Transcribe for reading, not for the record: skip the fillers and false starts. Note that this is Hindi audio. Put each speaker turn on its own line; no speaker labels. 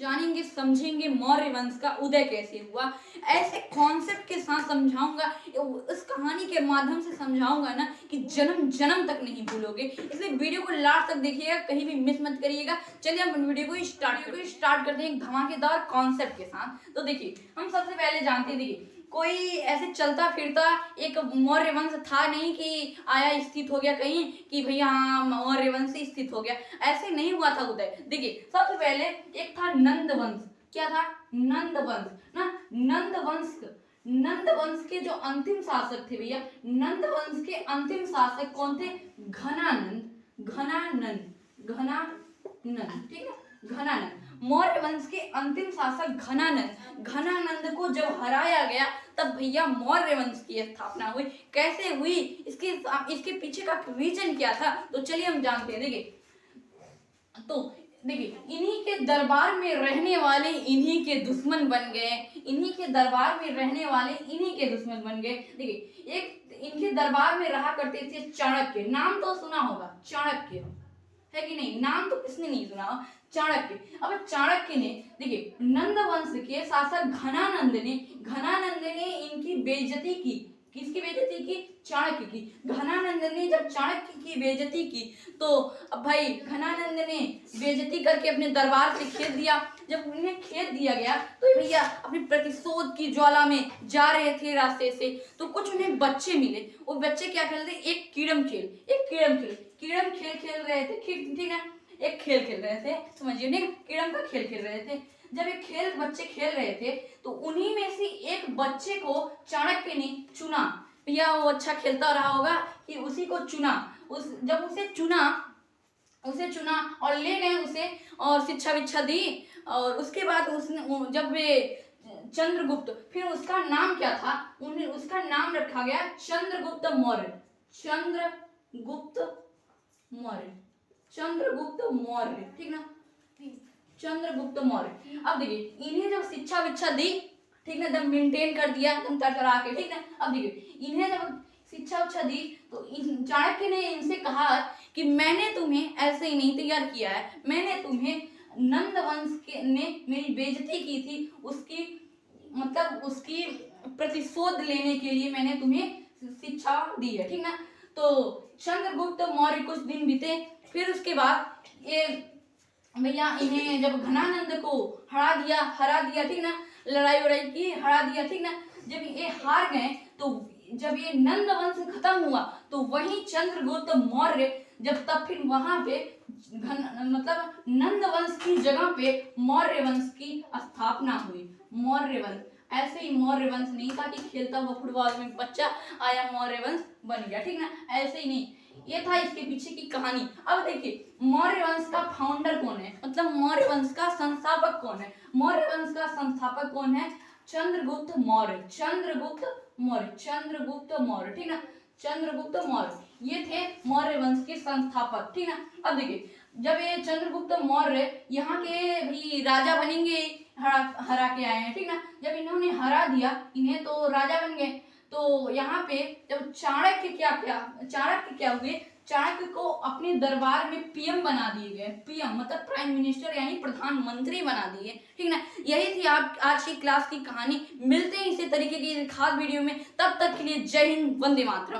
जानेंगे समझेंगे मौर्य वंश का उदय कैसे हुआ। ऐसे कॉन्सेप्ट के साथ समझाऊंगा, इस कहानी के माध्यम से समझाऊंगा ना कि जन्म जन्म तक नहीं भूलोगे। इसलिए वीडियो को लास्ट तक देखिएगा, कहीं भी मिस मत करिएगा। चलिए हम वीडियो को स्टार्ट करते हैं एक धमाकेदार कॉन्सेप्ट के साथ। तो देखिए हम सबसे पहले जानते हैं, देखिए कोई ऐसे चलता फिरता एक मौर्य वंश था नहीं कि आया स्थित हो गया कहीं कि भैया हाँ मौर्य वंश स्थित हो गया, ऐसे नहीं हुआ था उदय। देखिए सबसे पहले एक था नंद वंश। क्या था? नंद वंश ना। नंद वंश के जो अंतिम शासक थे भैया, नंद वंश के अंतिम शासक कौन थे? घनानंद। ठीक है, घनानंद। मौर्य वंश के अंतिम शासक घनानंद को जब हराया गया तब भैया मौर्य वंश की स्थापना हुई। कैसे हुई, इसके पीछे का रीजन क्या था, तो चलिए हम जानते हैं। देखिए इन्हीं के दरबार में रहने वाले इन्हीं के दुश्मन बन गए। इन्हीं के दरबार में रहने वाले इन्हीं के दुश्मन बन गए। देखिए एक इनके दरबार में रहा करते थे चाणक्य। नाम तो सुना होगा, चाणक्य है कि नहीं? नाम तो किसने नहीं सुना? चाणक्य। अब चाणक्य ने, देखिए नंद वंश के शासक घनानंद ने इनकी बेइज्जती की। किसकी बेइज्जती की? चाणक्य की। घनानंद ने जब चाणक्य की बेइज्जती की तो अब भाई घनानंद ने बेइज्जती करके अपने दरबार से खेद दिया। जब उन्हें खेद दिया गया तो भैया अपने प्रतिशोध की ज्वाला में जा रहे थे रास्ते से, तो कुछ उन्हें बच्चे मिले। वो बच्चे क्या खेलते? एक कीड़म खेल खेल रहे थे। ठीक है, एक खेल खेल रहे थे, समझिए नहीं, कीड़म का खेल खेल रहे थे। जब एक बच्चे खेल रहे थे तो उन्हीं में से एक बच्चे को चाणक्य ने चुना। भैया वो अच्छा खेलता रहा होगा कि उसी को चुना। जब उसे चुना और ले गए उसे और शिक्षा विक्षा दी। और उसके बाद उसने जब वे चंद्रगुप्त, फिर उसका नाम क्या था? उसका नाम रखा गया चंद्रगुप्त मौर्य। ठीक ना, चंद्रगुप्त मौर्य। अब देखिए इन्हें जब शिक्षा विक्षा दी, ठीक ना, एकदम मेंटेन कर दिया एकदम तरतरा के। ठीक ना, अब देखिए इन्हें जब शिक्षा विक्षा दी तो चाणक्य ने इनसे कहा कि मैंने तुम्हें ऐसे ही नहीं तैयार किया है, मैंने तुम्हें नंद वंश ने मेरी बेइज्जती की थी, उसकी प्रतिशोध लेने के लिए मैंने तुम्हें शिक्षा दी है। ठीक ना, तो चंद्रगुप्त मौर्य कुछ दिन बीते, फिर उसके बाद ये भैया इन्हें जब घनानंद को हरा दिया, ठीक ना, लड़ाई वड़ाई की, हरा दिया। ठीक ना, जब ये हार गए तो जब ये नंद वंश खत्म हुआ तो वही चंद्रगुप्त मौर्य तब फिर वहां पे नंद वंश की जगह पे मौर्य वंश की स्थापना हुई। मौर्य वंश, ऐसे ही मौर्य वंश नहीं था कि खेलता हुआ फुटबॉल में बच्चा आया मौर्य वंश बन गया। ठीक ना, ऐसे ही नहीं, ये था इसके पीछे की कहानी। अब देखिए मौर्य वंश का फाउंडर कौन है, मतलब मौर्य वंश का संस्थापक कौन है? मौर्य वंश का संस्थापक कौन है? चंद्रगुप्त मौर्य। ठीक ना, चंद्रगुप्त मौर्य, ये थे मौर्य वंश के संस्थापक। ठीक ना, अब देखिए जब ये चंद्रगुप्त मौर्य यहाँ के भी राजा बनेंगे, हरा के आए हैं। ठीक ना, जब इन्होंने हरा दिया इन्हें तो राजा बन गए। तो यहाँ पे जब चाणक्य क्या हुए? चाणक्य को अपने दरबार में पीएम बना दिए गए। पीएम मतलब प्राइम मिनिस्टर यानी प्रधानमंत्री बना दिए। ठीक ना, यही थी आप आज की क्लास की कहानी। मिलते हैं इसी तरीके की खास वीडियो में, तब तक के लिए जय हिंद, वंदे मातरम।